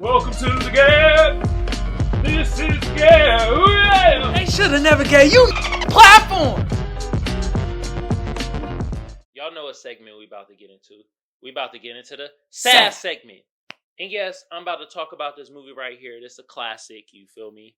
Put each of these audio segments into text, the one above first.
Welcome to the G.A.B. This is G.A.B. They should have never gave you platform. Y'all know what segment we about to get into. We about to get into the SAF segment. And yes, I'm about to talk about this movie right here. This is a classic, you feel me?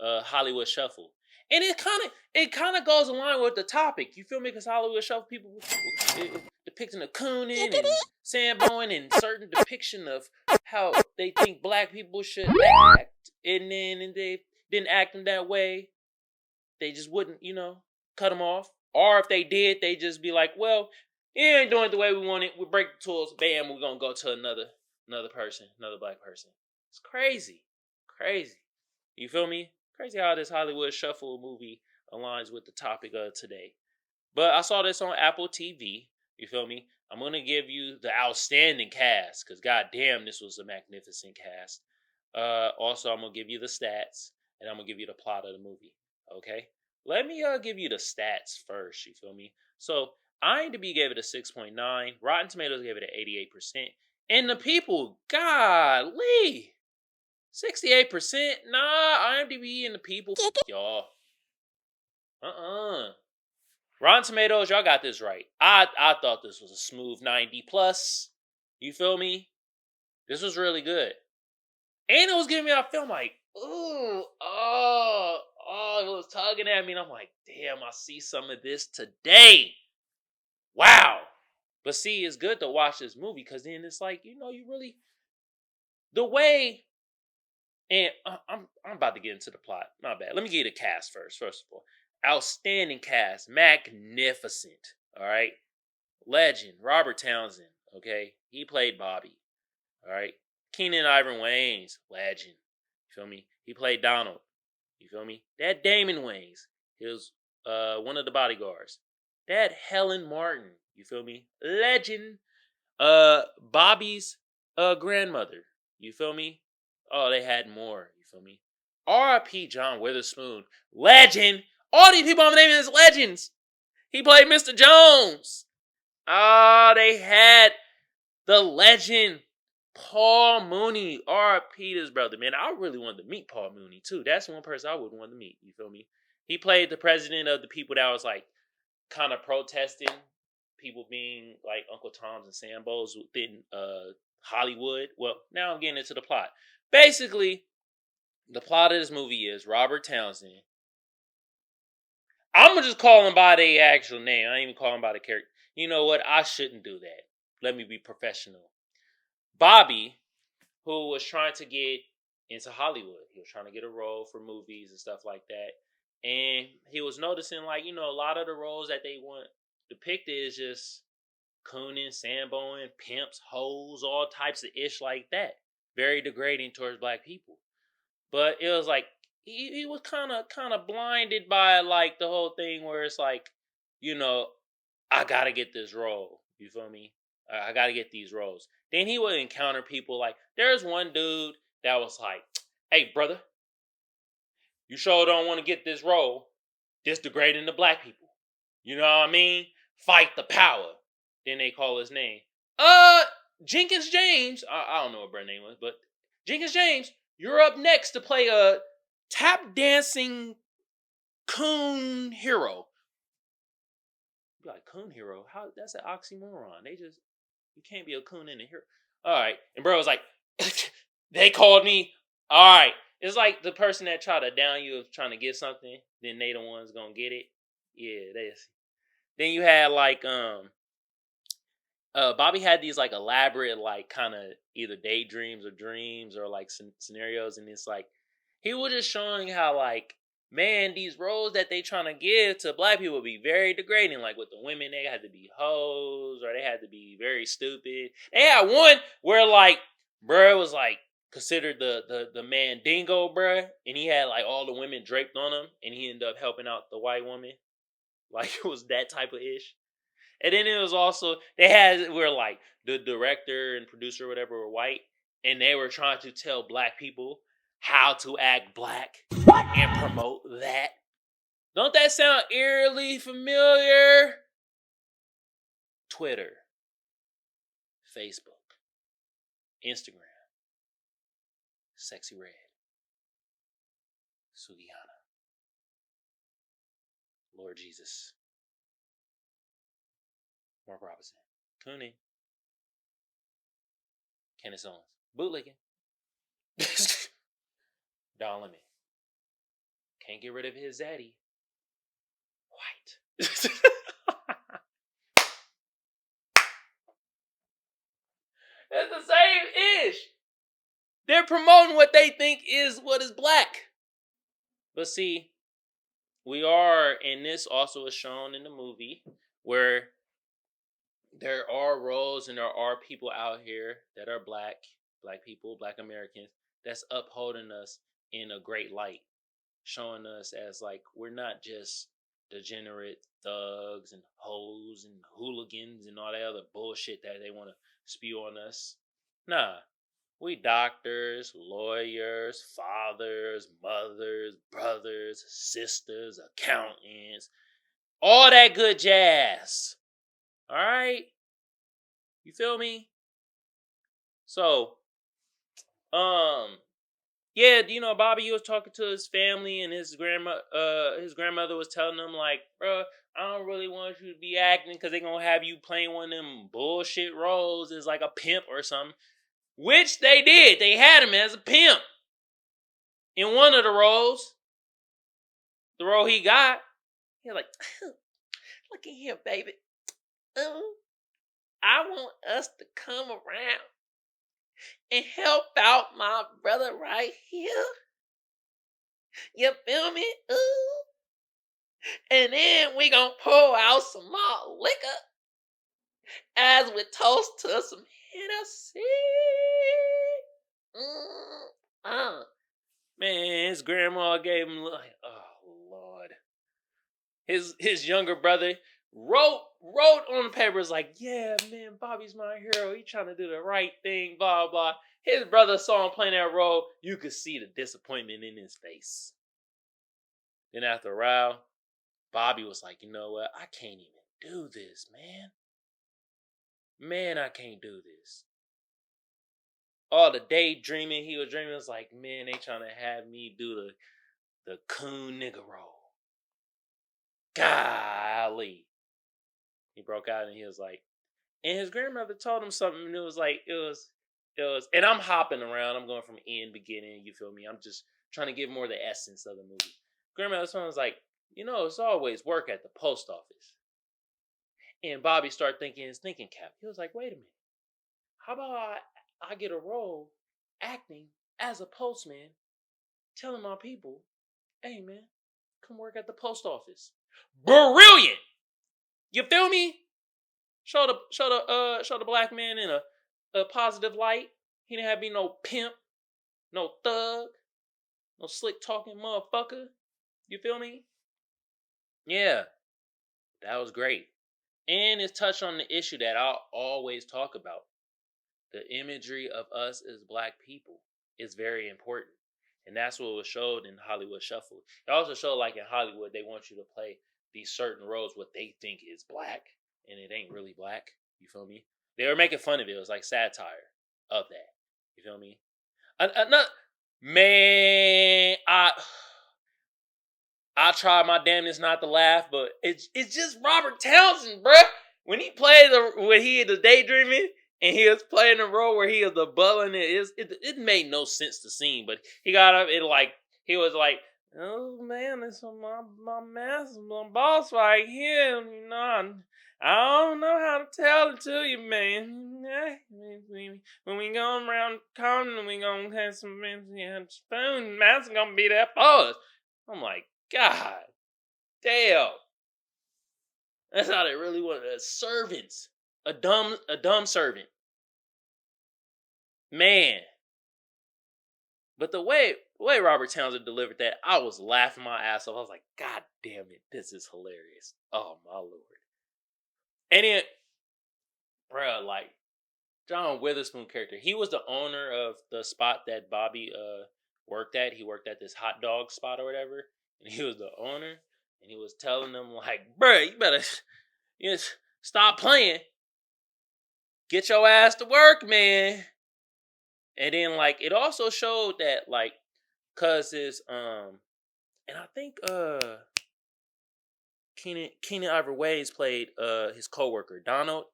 Hollywood Shuffle. And it kind of goes along with the topic, you feel me? Because Hollywood Shuffle people depicting the cooning and sandblowing and certain depiction of how they think black people should act, and they didn't act them that way. They just wouldn't, cut them off. Or if they did, they just be like, well, it ain't doing it the way we want it. We break the tools, bam, we're gonna go to another person, another black person. It's crazy. Crazy. You feel me? Crazy how this Hollywood Shuffle movie aligns with the topic of today. But I saw this on Apple TV. You feel me? I'm going to give you the outstanding cast because goddamn, this was a magnificent cast. Also, I'm going to give you the stats and I'm going to give you the plot of the movie. Okay? Let me give you the stats first. You feel me? So, IMDb gave it a 6.9. Rotten Tomatoes gave it an 88%. And the people, golly, 68%? Nah, IMDb and the people, y'all. Rotten Tomatoes, y'all got this right. I thought this was a smooth 90 plus. You feel me? This was really good. And it was giving me a film like, ooh, it was tugging at me. And I'm like, damn, I see some of this today. Wow. But see, it's good to watch this movie because then it's like, you really, the way, and I'm about to get into the plot. Not bad. Let me give you the cast first of all. Outstanding cast. Magnificent. All right. Legend. Robert Townsend. Okay. He played Bobby. All right. Keenan Ivan Wayans. Legend. You feel me? He played Donald. You feel me? That Damon Wayans. He was one of the bodyguards. That Helen Martin. You feel me? Legend. Bobby's grandmother. You feel me? Oh, they had more. You feel me? R.I.P. John Witherspoon. Legend. All these people I'm naming is legends. He played Mr. Jones. They had the legend Paul Mooney. R.I.P. this brother, man. I really wanted to meet Paul Mooney, too. That's one person I would want to meet. You feel me? He played the president of the people that was, like, kind of protesting people being, like, Uncle Toms and Sambos within Hollywood. Well, now I'm getting into the plot. Basically, the plot of this movie is Robert Townsend. I'm going to just call him by their actual name. I ain't even call him by the character. You know what? I shouldn't do that. Let me be professional. Bobby, who was trying to get into Hollywood. He was trying to get a role for movies and stuff like that. And he was noticing, like, a lot of the roles that they want depicted is just cooning, sandblowing, pimps, hoes, all types of ish like that. Very degrading towards black people. But it was like, he was kind of blinded by like the whole thing where it's like, I gotta get this role. You feel me? I gotta get these roles. Then he would encounter people like, there's one dude that was like, hey brother, you sure don't want to get this role. This degrading the black people. You know what I mean? Fight the power. Then they call his name. Jenkins James. I don't know what her name was, but Jenkins James, you're up next to play a tap dancing coon hero. You're like, coon hero? How? That's an oxymoron. You can't be a coon and a hero. All right. And bro was like, they called me. All right. It's like the person that tried to down you of trying to get something, then they the ones gonna get it. Yeah, then you had like Bobby had these like elaborate like kind of either daydreams or dreams or like scenarios, and it's like he was just showing how like, man, these roles that they trying to give to black people would be very degrading. Like with the women, they had to be hoes or they had to be very stupid. They had one where like bruh was like considered the man dingo, bruh, and he had like all the women draped on him, and he ended up helping out the white woman. Like it was that type of ish. And then it was also, where like the director and producer or whatever were white, and they were trying to tell black people how to act black and promote that. Don't that sound eerily familiar? Twitter, Facebook, Instagram. Sexy Red. Sugihana. Lord Jesus. Mark Robinson. Cooney. Kenneth Owens. Bootlegging. Don Lemon. Can't get rid of his zaddy. White. It's the same ish. They're promoting what they think is what is black. But see, we are, and this also is shown in the movie, where there are roles and there are people out here that are black people, black Americans, that's upholding us in a great light. Showing us as like, we're not just degenerate thugs and hoes and hooligans and all that other bullshit that they want to spew on us. Nah. We doctors, lawyers, fathers, mothers, brothers, sisters, accountants, all that good jazz. All right? You feel me? So, yeah, Bobby was talking to his family, and his grandmother was telling him like, bro, I don't really want you to be acting because they're gonna have you playing one of them bullshit roles as like a pimp or something. Which they did. They had him as a pimp. In one of the roles, the role he got, he was like, look at here, baby. I want us to come around and help out my brother right here. You feel me? And then we gonna pour out some more liquor as we toast to some Hennessy. Man, his grandma gave him like, oh Lord. His younger brother wrote on the papers like, yeah, man, Bobby's my hero. He trying to do the right thing, blah, blah. His brother saw him playing that role. You could see the disappointment in his face. Then after a while, Bobby was like, you know what? I can't even do this, man. Man, I can't do this. All the daydreaming he was dreaming was like, man, they trying to have me do the coon nigga role. Golly. He broke out and he was like, and his grandmother told him something, and it was, and I'm hopping around. I'm going from end beginning, you feel me? I'm just trying to give more the essence of the movie. Grandmother was like, it's always work at the post office. And Bobby started thinking his thinking cap. He was like, wait a minute. How about I get a role acting as a postman, telling my people, hey man, come work at the post office. Brilliant! You feel me? Show the black man in a positive light. He didn't have to be no pimp, no thug, no slick talking motherfucker. You feel me? Yeah, that was great. And it's touched on the issue that I'll always talk about. The imagery of us as black people is very important. And that's what was showed in Hollywood Shuffle. It also showed like in Hollywood, they want you to play these certain roles, what they think is black, and it ain't really black. You feel me? They were making fun of it. It was like satire of that. You feel me? Man, I try my damnedest not to laugh, but it's just Robert Townsend, bruh. When he played when he had the daydreaming and he was playing the role where he was the butler, and it made no sense to scene, but he got up and like he was like, oh man, this is my master, my boss right here. I don't know how to tell it to you, man. When we go around the corner, we gonna have some spoon. Master's gonna be there for us. I'm like, God damn. That's how they really wanted servants. A dumb servant. Man. But the way Robert Townsend delivered that, I was laughing my ass off. I was like, God damn it, this is hilarious. Oh my Lord. And it, bruh, like, John Witherspoon character, he was the owner of the spot that Bobby worked at. He worked at this hot dog spot or whatever. And he was the owner. And he was telling them like, bruh, you better stop playing. Get your ass to work, man. And then like it also showed that like cause his and I think Keenan Ivory Wayans played his coworker Donald,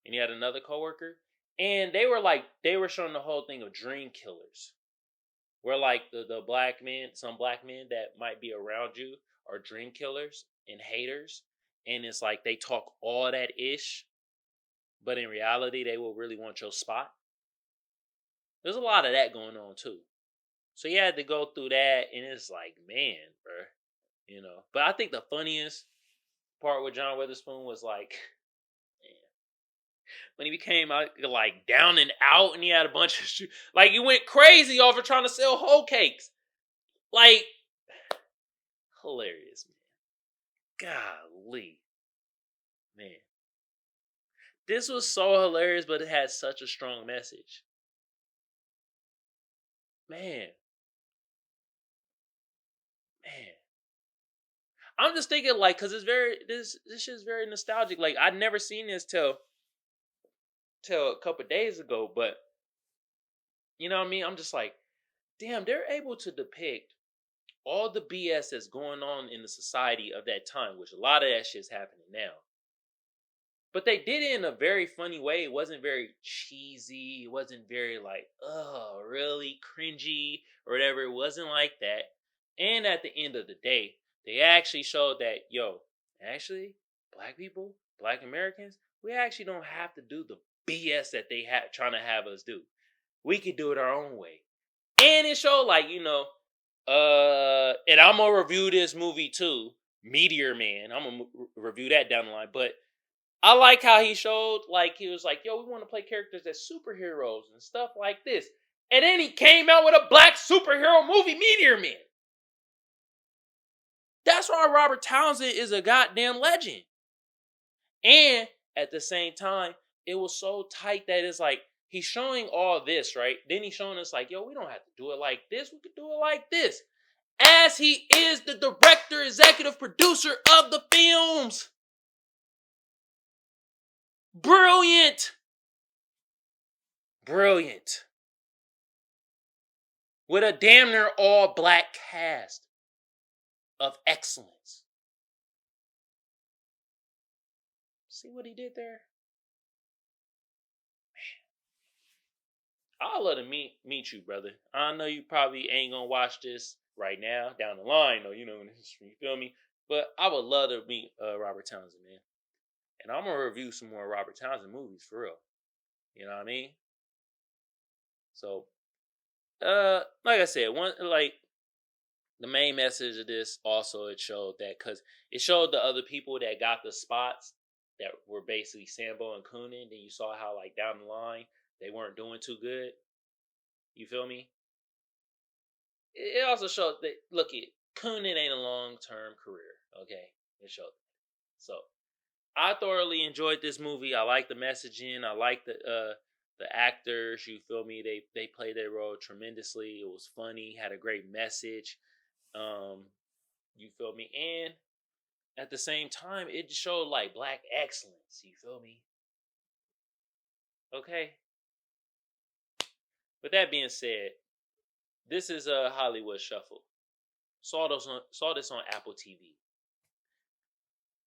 and he had another coworker, and they were showing the whole thing of dream killers, where like the black men, some black men that might be around you are dream killers and haters, and it's like they talk all that ish, but in reality they will really want your spot. There's a lot of that going on too. So you had to go through that, and it's like, man, bro, you know. But I think the funniest part with John Witherspoon was like when he became like down and out, and he had a bunch of like he went crazy over trying to sell whole cakes, like hilarious, man. Golly, man, this was so hilarious, but it had such a strong message, man. Man, I'm just thinking like, cause it's very this shit is very nostalgic. Like I'd never seen this till a couple days ago, but you know what I mean. I'm just like, damn, they're able to depict all the BS that's going on in the society of that time, which a lot of that shit's happening now. But they did it in a very funny way. It wasn't very cheesy. It wasn't very like, oh, really cringy or whatever. It wasn't like that. And at the end of the day, they actually showed that, yo, actually, black people, black Americans, we actually don't have to do the BS that they have trying to have us do. We could do it our own way. And it showed like, you know, and I'm gonna review this movie too, Meteor Man. I'm gonna review that down the line. But I like how he showed, like he was like, yo, we want to play characters as superheroes and stuff like this. And then he came out with a black superhero movie, Meteor Man. That's why Robert Townsend is a goddamn legend. And at the same time, it was so tight that it's like he's showing all this, right? Then he's showing us like, yo, we don't have to do it like this. We could do it like this. As he is the director, executive producer of the films. Brilliant. Brilliant. With a damn near all black cast of excellence. See what he did there? I'd love to meet you, brother. I know you probably ain't gonna watch this right now, down the line, or you know, you feel me? But I would love to meet Robert Townsend, man. And I'm gonna review some more Robert Townsend movies for real. You know what I mean? So, like I said, one like the main message of this also it showed that because it showed the other people that got the spots that were basically Sambo and Coonan. Then you saw how like down the line they weren't doing too good. You feel me? It also showed that look, it Coonan ain't a long term career. Okay, it showed. So I thoroughly enjoyed this movie. I like the messaging. I like the actors. You feel me? They played their role tremendously. It was funny. Had a great message. Um, you feel me? And at the same time, it showed like black excellence. You feel me? Okay. With that being said, this is a Hollywood Shuffle. Saw this on Apple TV.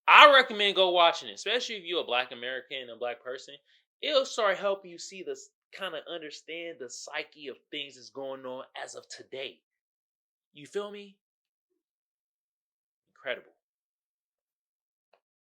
I recommend go watching it, especially if you're a black American and a black person. It'll start helping you see this kind of understand the psyche of things that's going on as of today. You feel me? Incredible.